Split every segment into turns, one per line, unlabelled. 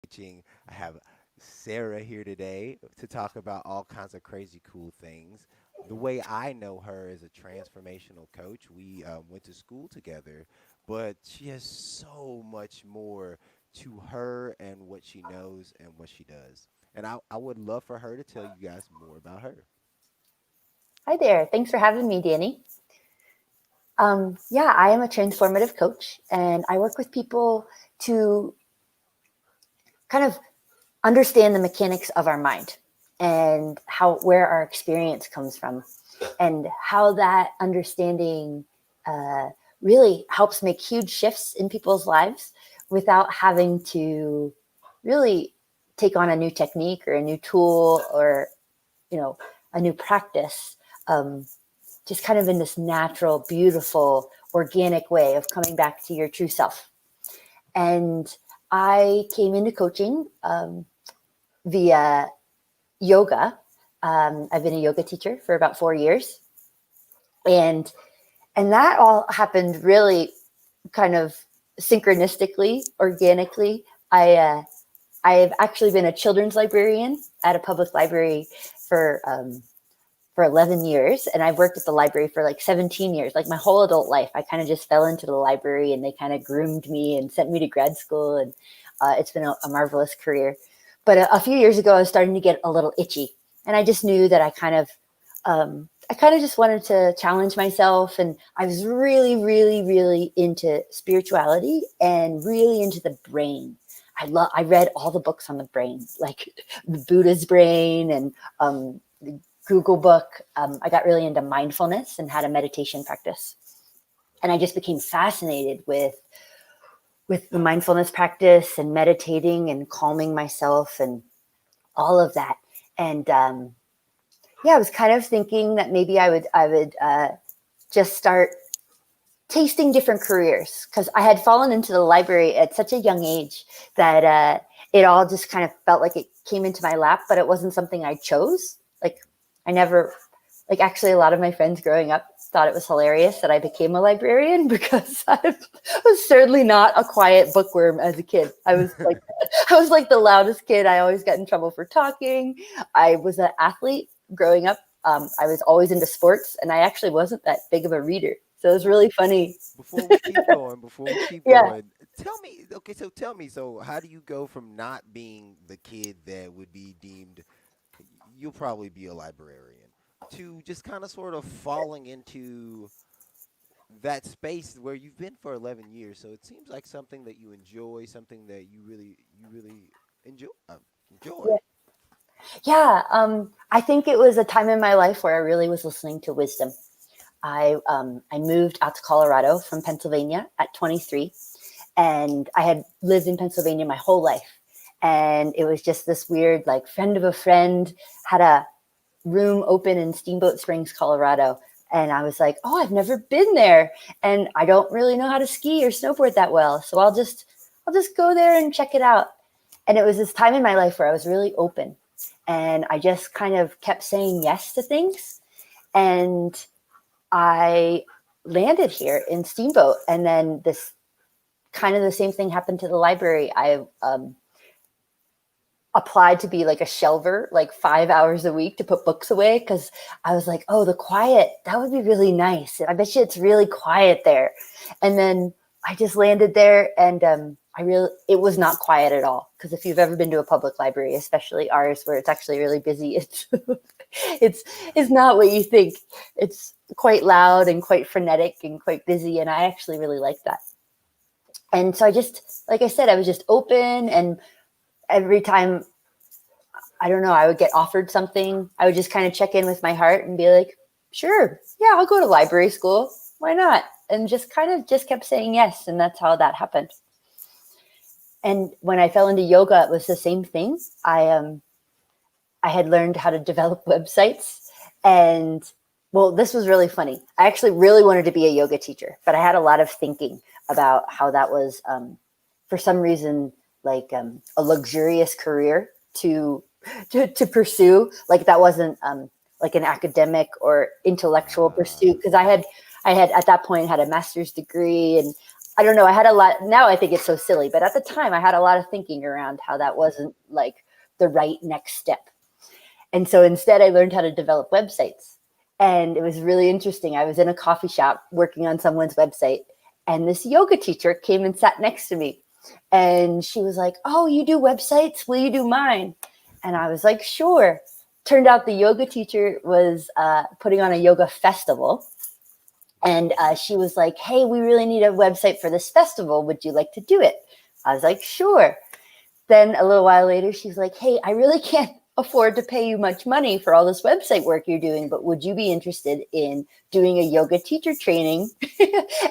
Teaching. I have Sarah here today to talk about all kinds of crazy cool things. The way I know her is a transformational coach. We went to school together, but she has so much more to her and what she knows and what she does. And I would love for her to tell you guys more about her.
Hi there. Thanks for having me, Danny. Yeah, I am a transformative coach and I work with people to kind of understand the mechanics of our mind and how where our experience comes from and how that understanding uh, really helps make huge shifts in people's lives without having to really take on a new technique or a new tool or you know a new practice. Um, just kind of in this natural, beautiful, organic way of coming back to your true self. And I came into coaching via yoga. I've been a yoga teacher for about 4 years, and that all happened really kind of synchronistically, organically. I've actually been a children's librarian at a public library for um, for 11 years, and I've worked at the library for like 17 years. Like my whole adult life, I kind of just fell into the library and they kind of groomed me and sent me to grad school. And it's been a marvelous career. But a few years ago, I was starting to get a little itchy. And I just knew that I kind of just wanted to challenge myself. And I was really, really, really into spirituality and really into the brain. I read all the books on the brain, like the Buddha's brain and the Google book. I got really into mindfulness and had a meditation practice. And I just became fascinated with the mindfulness practice and meditating and calming myself and all of that. And yeah, I was kind of thinking that maybe I would just start tasting different careers because I had fallen into the library at such a young age that it all just kind of felt like it came into my lap, but it wasn't something I chose. Like I never, like actually a lot of my friends growing up thought it was hilarious that I became a librarian because I was certainly not a quiet bookworm as a kid. I was like the loudest kid. I always got in trouble for talking. I was an athlete growing up. I was always into sports and I actually wasn't that big of a reader. So it was really funny.
Before we keep
Yeah.
going, tell me, okay, so tell me, so how do you go from not being the kid that would be deemed, you'll probably be a librarian, to just kind of sort of falling into that space where you've been for 11 years? So it seems like something that you enjoy, something that you really enjoy. Enjoy.
Yeah. I think it was a time in my life where I really was listening to wisdom. I moved out to Colorado from Pennsylvania at 23, and I had lived in Pennsylvania my whole life. And it was just this weird, like, friend of a friend had a room open in Steamboat Springs, Colorado. And I was like, oh, I've never been there. And I don't really know how to ski or snowboard that well. So I'll just go there and check it out. And it was this time in my life where I was really open. And I just kind of kept saying yes to things. And I landed here in Steamboat. And then this kind of the same thing happened to the library. I applied to be like a shelver, like 5 hours a week to put books away because I was like, oh, the quiet, that would be really nice. I bet you it's really quiet there. And then I just landed there and it was not quiet at all. Because if you've ever been to a public library, especially ours, where it's actually really busy, it's, it's not what you think. It's quite loud and quite frenetic and quite busy. And I actually really like that. And so I just, like I said, I was just open and every time I don't know, I would get offered something, I would just kind of check in with my heart and be like, sure, yeah, I'll go to library school. Why not? And just kind of just kept saying yes. And that's how that happened. And when I fell into yoga, it was the same thing. I had learned how to develop websites. And well, this was really funny. I actually really wanted to be a yoga teacher, but I had a lot of thinking about how that was, for some reason, like a luxurious career to pursue. Like that wasn't like an academic or intellectual
Uh,
pursuit because I had at that point had a master's degree and I don't know. I had a lot. Now I think it's so silly, but at the time I had a lot of thinking around how that wasn't like the right next step. And so instead I learned how to develop websites. And it was really interesting. I was in a coffee shop working on someone's website, and this yoga teacher came and sat next to me. And she was like, "Oh, you do websites? Will you do mine?" And I was like, "Sure." Turned out the yoga teacher was putting on a yoga festival. And she was like, "Hey, we really need a website for this festival. Would you like to do it?" I was like, "Sure." Then a little while later, she's like, "Hey, I really can't afford to pay you much money for all this website work you're doing, but would you be interested in doing a yoga teacher training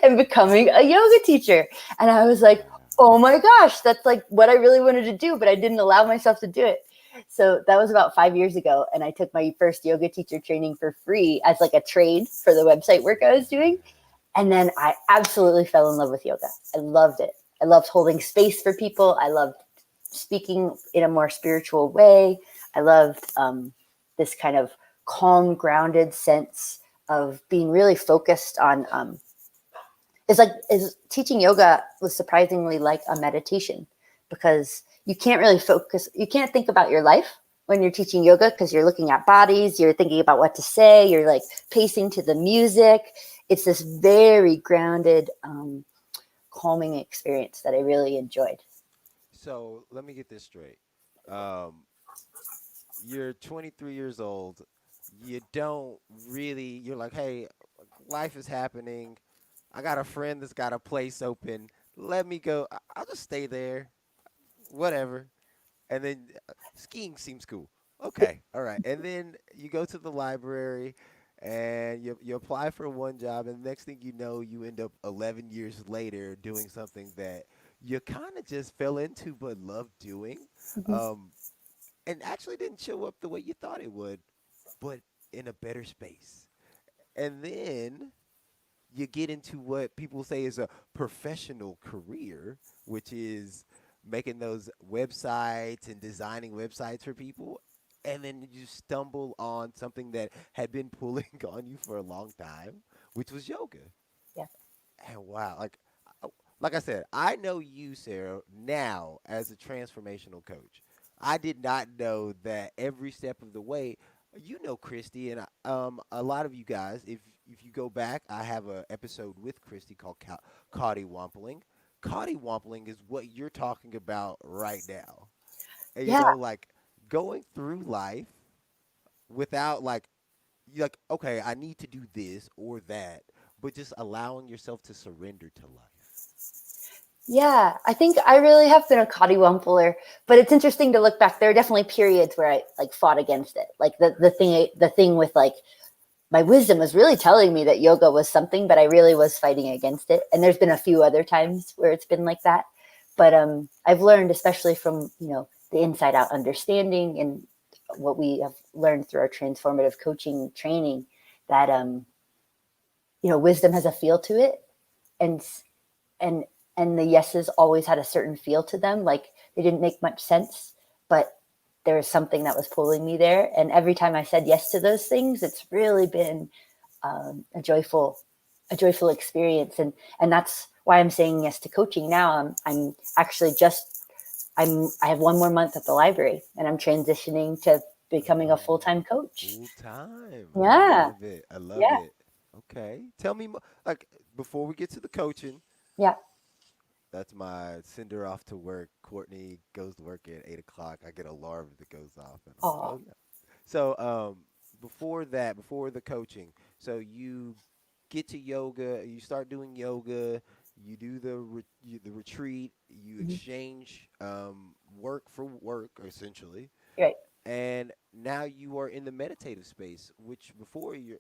and becoming a yoga teacher?" And I was like,
Wow.
"Oh my gosh, that's like what I really wanted to do, but I didn't allow myself to do it." So that was about 5 years ago. And I took my first yoga teacher training for free as like a trade for the website work I was doing. And then I absolutely fell in love with yoga. I loved it. I loved holding space for people. I loved speaking in a more spiritual way. I loved this kind of calm, grounded sense of being really focused on. Is teaching yoga was surprisingly like a meditation, because you can't really focus. You can't think about your life when you're teaching yoga, because you're looking at bodies. You're thinking about what to say. You're like pacing to the music. It's this very grounded, calming experience that I really enjoyed.
So let me get this straight. Um, you're 23 years old. You don't really, you're like, hey, life is happening. I got a friend that's got a place open. Let me go. I'll just stay there. Whatever. And then skiing seems cool. Okay. All right. And then you go to the library and you apply for one job. And the next thing you know, you end up 11 years later doing something that you kind of just fell into but love doing.
Mhm.
Um, and actually didn't show up the way you thought it would, but in a better space. And then you get into what people say is a professional career, which is making those websites and designing websites for people. And then you stumble on something that had been pulling on you for a long time, which was yoga.
Yeah.
And wow, uh, like I said, I know you, Sarah, now as a transformational coach. I did not know that every step of the way. You know Christy, and a lot of you guys. If you go back, I have a episode with Christy called Caudy Wampling. Caudy Wampling is what you're talking about right now. And,
Yeah.
like going through life without like you're like, okay, I need to do this or that, but just allowing yourself to surrender to life.
Yeah, I think I really have been a coddywumper, but it's interesting to look back. There are definitely periods where I like fought against it. Like the thing with like my wisdom was really telling me that yoga was something, but I really was fighting against it. And there's been a few other times where it's been like that. But I've learned, especially from the inside out understanding and what we have learned through our transformative coaching training, that wisdom has a feel to it, and and and the yeses always had a certain feel to them, like they didn't make much sense, but there was something that was pulling me there, and every time I said yes to those things, it's really been a joyful experience, and that's why I'm saying yes to coaching now. I'm actually I have one more month at the library, and I'm transitioning to becoming a
Oh,
full-time coach.
full time. I
Yeah.
love it. I love
Yeah.
it. Okay. Tell me more. Like, before we get to the coaching,
Yeah.
that's my send her off to work. Courtney goes to work at 8 o'clock. I get an alarm that goes off, and I'm like,
Oh.
oh, yeah. So, before that, before the coaching, so you get to yoga, you start doing yoga, you do the retreat, you
Mhm.
exchange work for work, essentially,
Right.
and now you are in the meditative space, which before you're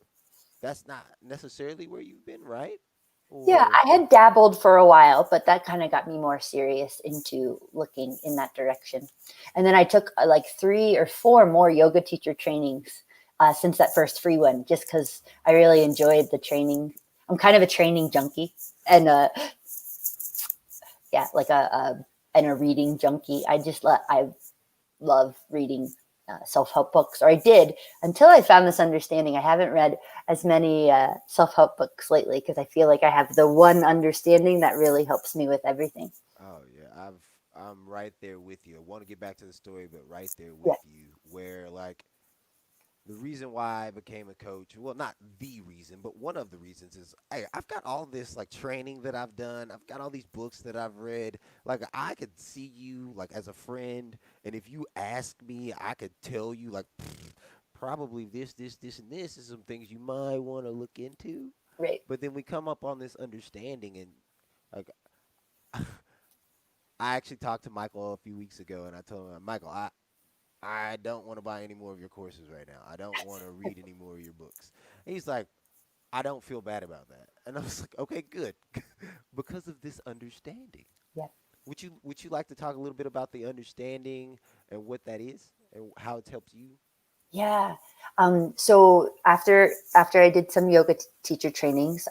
that's not necessarily where you've been, right?
Yeah,
Or
I had dabbled for a while, but that kind of got me more serious into looking in that direction. And then I took like 3 or 4 more yoga teacher trainings since that first free one, just because I really enjoyed the training. I'm kind of a training junkie, and yeah, like a and a reading junkie. I love reading. self-help books, or I did until I found this understanding. I haven't read as many self-help books lately because I feel like I have the one understanding that really helps me with everything.
Oh yeah, I'm right there with you. I want to get back to the story, but right there
Yeah,
with you, where like the reason why I became a coach, well, not the reason, but one of the reasons is, hey, I've got all this like training that I've done. I've got all these books that I've read. Like I could see you like as a friend, and if you ask me, I could tell you like probably this, and this is some things you might want to look into.
right.
But then we come up on this understanding, and like I actually talked to Michael a few weeks ago, and I told him, Michael, I don't want to buy any more of your courses right now. I don't want to read any more of your books. And he's like, I don't feel bad about that. And I was like, okay, good. Because of this understanding.
Yeah.
Would you like to talk a little bit about the understanding and what that is and how it helps you?
Yeah. So after I did some yoga teacher trainings,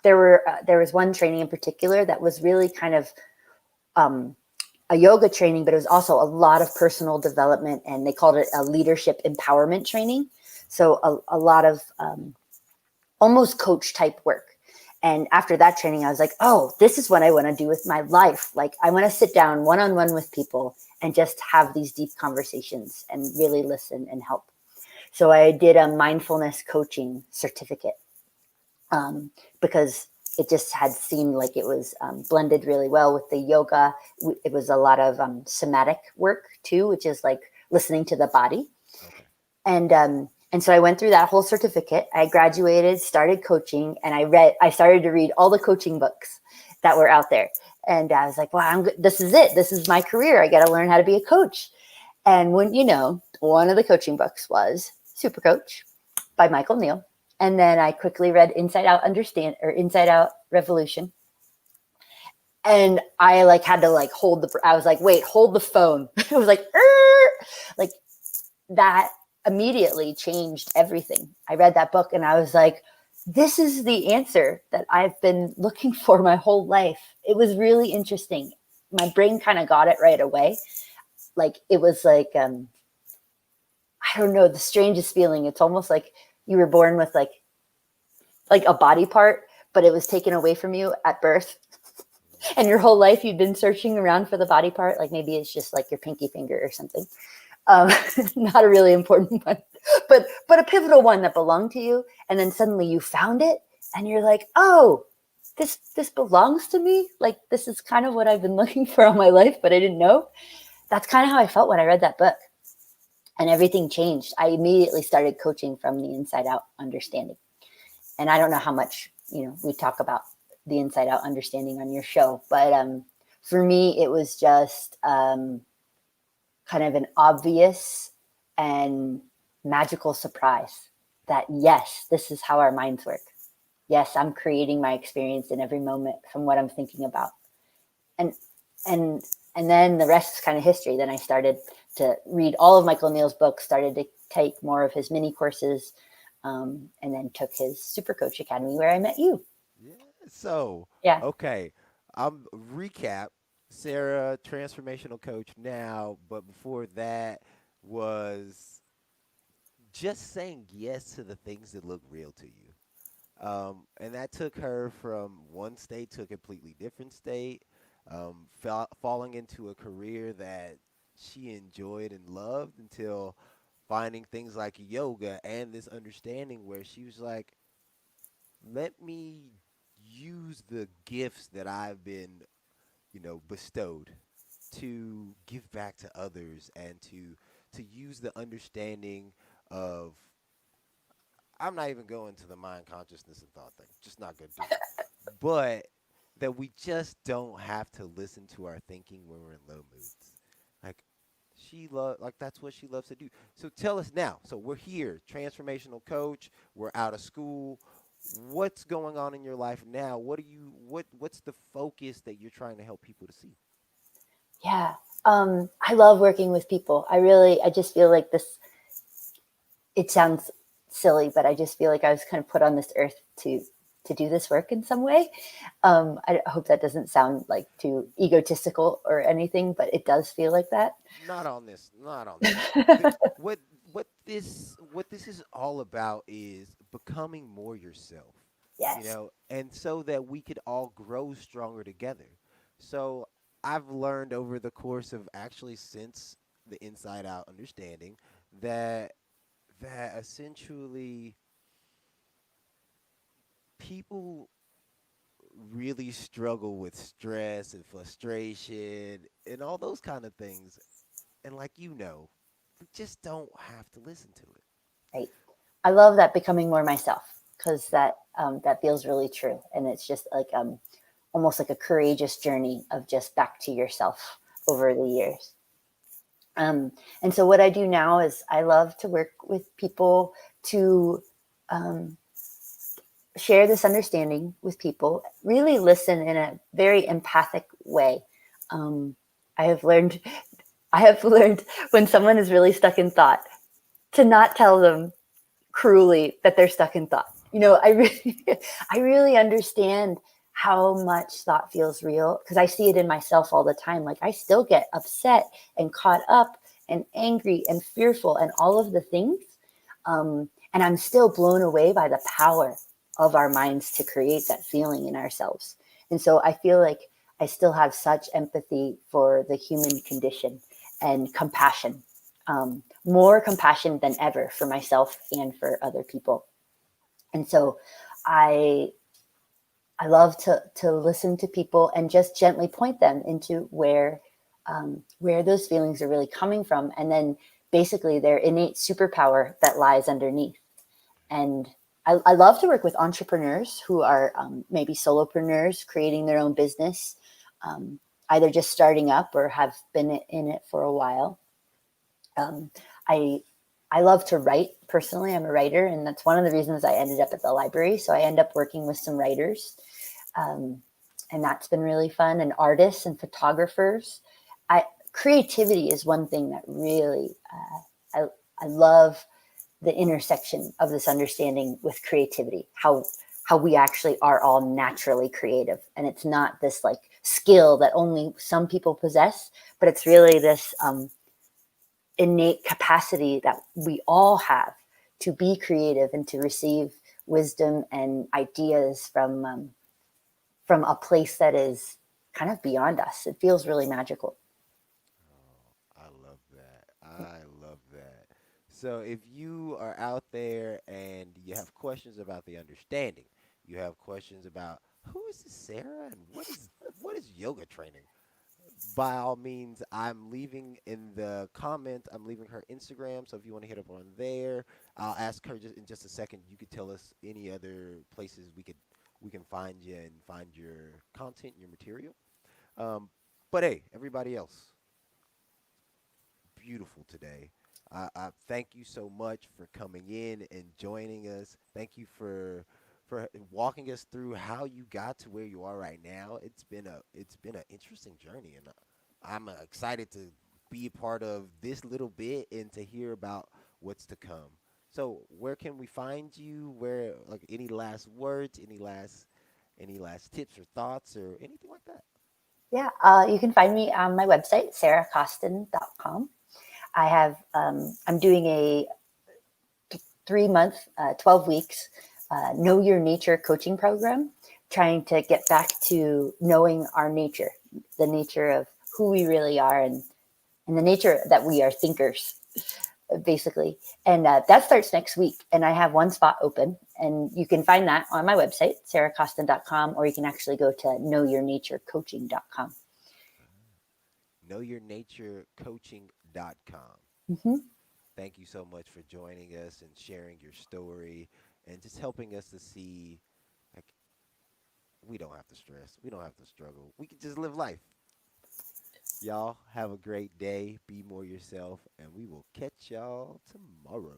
there was one training in particular that was really kind of um, a yoga training, but it was also a lot of personal development, and they called it a leadership empowerment training. So a lot of almost coach type work. And after that training, I was like, oh, this is what I want to do with my life. Like, I want to sit down one on one with people and just have these deep conversations and really listen and help. So I did a mindfulness coaching certificate because it just had seemed like it was blended really well with the yoga. It was a lot of somatic work too, which is like listening to the body.
Okay.
And so I went through that whole certificate. I graduated, started coaching, and I started to read all the coaching books that were out there. And I was like, wow, this is it. This is my career. I got to learn how to be a coach. And when, one of the coaching books was Super Coach by Michael Neal. And then I quickly read Inside Out Revolution. And I like had to like I was like, wait, hold the phone. It was like that immediately changed everything. I read that book and I was like, this is the answer that I've been looking for my whole life. It was really interesting. My brain kind of got it right away. Like it was like, I don't know, the strangest feeling. It's almost like you were born with like a body part, but it was taken away from you at birth. And your whole life you've been searching around for the body part. Like maybe it's just like your pinky finger or something. Um, Not a really important one, but a pivotal one that belonged to you. And then suddenly you found it and you're like, oh, this belongs to me. Like this is kind of what I've been looking for all my life, but I didn't know. That's kind of how I felt when I read that book. And everything changed. I immediately started coaching from the inside out understanding. And I don't know how much, we talk about the inside out understanding on your show, but for me, it was just kind of an obvious and magical surprise that yes, this is how our minds work. Yes, I'm creating my experience in every moment from what I'm thinking about. And and and then the rest is kind of history. Then I started to read all of Michael Neal's books, started to take more of his mini courses, and then took his Super Coach Academy where I met you.
Yeah. So,
Yeah.
okay. I'm recap. Sarah, transformational coach now, but before that was just saying yes to the things that look real to you. And that took her from one state to a completely different state, falling into a career that she enjoyed and loved until finding things like yoga and this understanding where she was like, let me use the gifts that I've been, bestowed to give back to others and to use the understanding of I'm not even going to the mind consciousness and thought thing. Just not gonna do it. But that we just don't have to listen to our thinking when we're in low moods. Like like that's what she loves to do. So tell us now. So we're here, transformational coach, we're out of school. What's going on in your life now? What's the focus that you're trying to help people to see?
Yeah. I love working with people. I just feel like it sounds silly, but I just feel like I was kind of put on this earth to to do this work in some way. I hope that doesn't sound like too egotistical or anything, but it does feel like that.
Not on this. Not on this. What what this is all about is becoming more yourself,
Yes.
and so that we could all grow stronger together. So I've learned over the course of actually since the inside out understanding that essentially people really struggle with stress and frustration and all those kind of things. And like we just don't have to listen to it.
Right. I love that, becoming more myself, because that feels really true, and it's just like almost like a courageous journey of just back to yourself over the years. And so what I do now is I love to work with people to um, share this understanding with people, really listen in a very empathic way. Um, I have learned I have learned when someone is really stuck in thought to not tell them cruelly that they're stuck in thought. I really, I really understand how much thought feels real, because I see it in myself all the time. Like, I still get upset and caught up and angry and fearful and all of the things. And I'm still blown away by the power of our minds to create that feeling in ourselves. And so I feel like I still have such empathy for the human condition and compassion, more compassion than ever for myself and for other people. And so I I love to listen to people and just gently point them into where those feelings are really coming from, and then basically their innate superpower that lies underneath. And I love to work with entrepreneurs who are maybe solopreneurs creating their own business, um, either just starting up or have been in it for a while. Um, I I love to write personally. I'm a writer, and that's one of the reasons I ended up at the library. So I end up working with some writers, um, and that's been really fun. And artists and photographers. I Creativity is one thing that really I love, the intersection of this understanding with creativity. How we actually are all naturally creative, and it's not this like skill that only some people possess, but it's really this innate capacity that we all have to be creative and to receive wisdom and ideas from a place that is kind of beyond us. It feels really magical.
Oh, I love that. I love that. So if you are out there and you have questions about the understanding, you have questions about who is this Sarah and what is yoga training? By all means, I'm leaving in the comments. I'm leaving her Instagram. So if you want to hit up on there, I'll ask her just in just a second. You could tell us any other places we can find you and find your content, your material. Um, but hey, everybody else, beautiful today. I thank you so much for coming in and joining us. Thank you for walking us through how you got to where you are right now. It's been an interesting journey, and I'm excited to be a part of this little bit and to hear about what's to come. So, where can we find you? Where, like, any last words, any last tips or thoughts or anything like that?
Yeah, you can find me on my website, sarahkostin.com. I'm doing a 3 month, 12 weeks, know your nature coaching program, trying to get back to knowing our nature, the nature of who we really are, and the nature that we are thinkers, basically. And that starts next week. And I have one spot open. And you can find that on my website, sarahkostin.com, or you can actually go to knowyournaturecoaching.com.
KnowYourNatureCoaching.com.
Mm-hmm.
Thank you so much for joining us and sharing your story and just helping us to see, like, we don't have to stress, we don't have to struggle. We can just live life. Y'all have a great day. Be more yourself, and we will catch y'all tomorrow.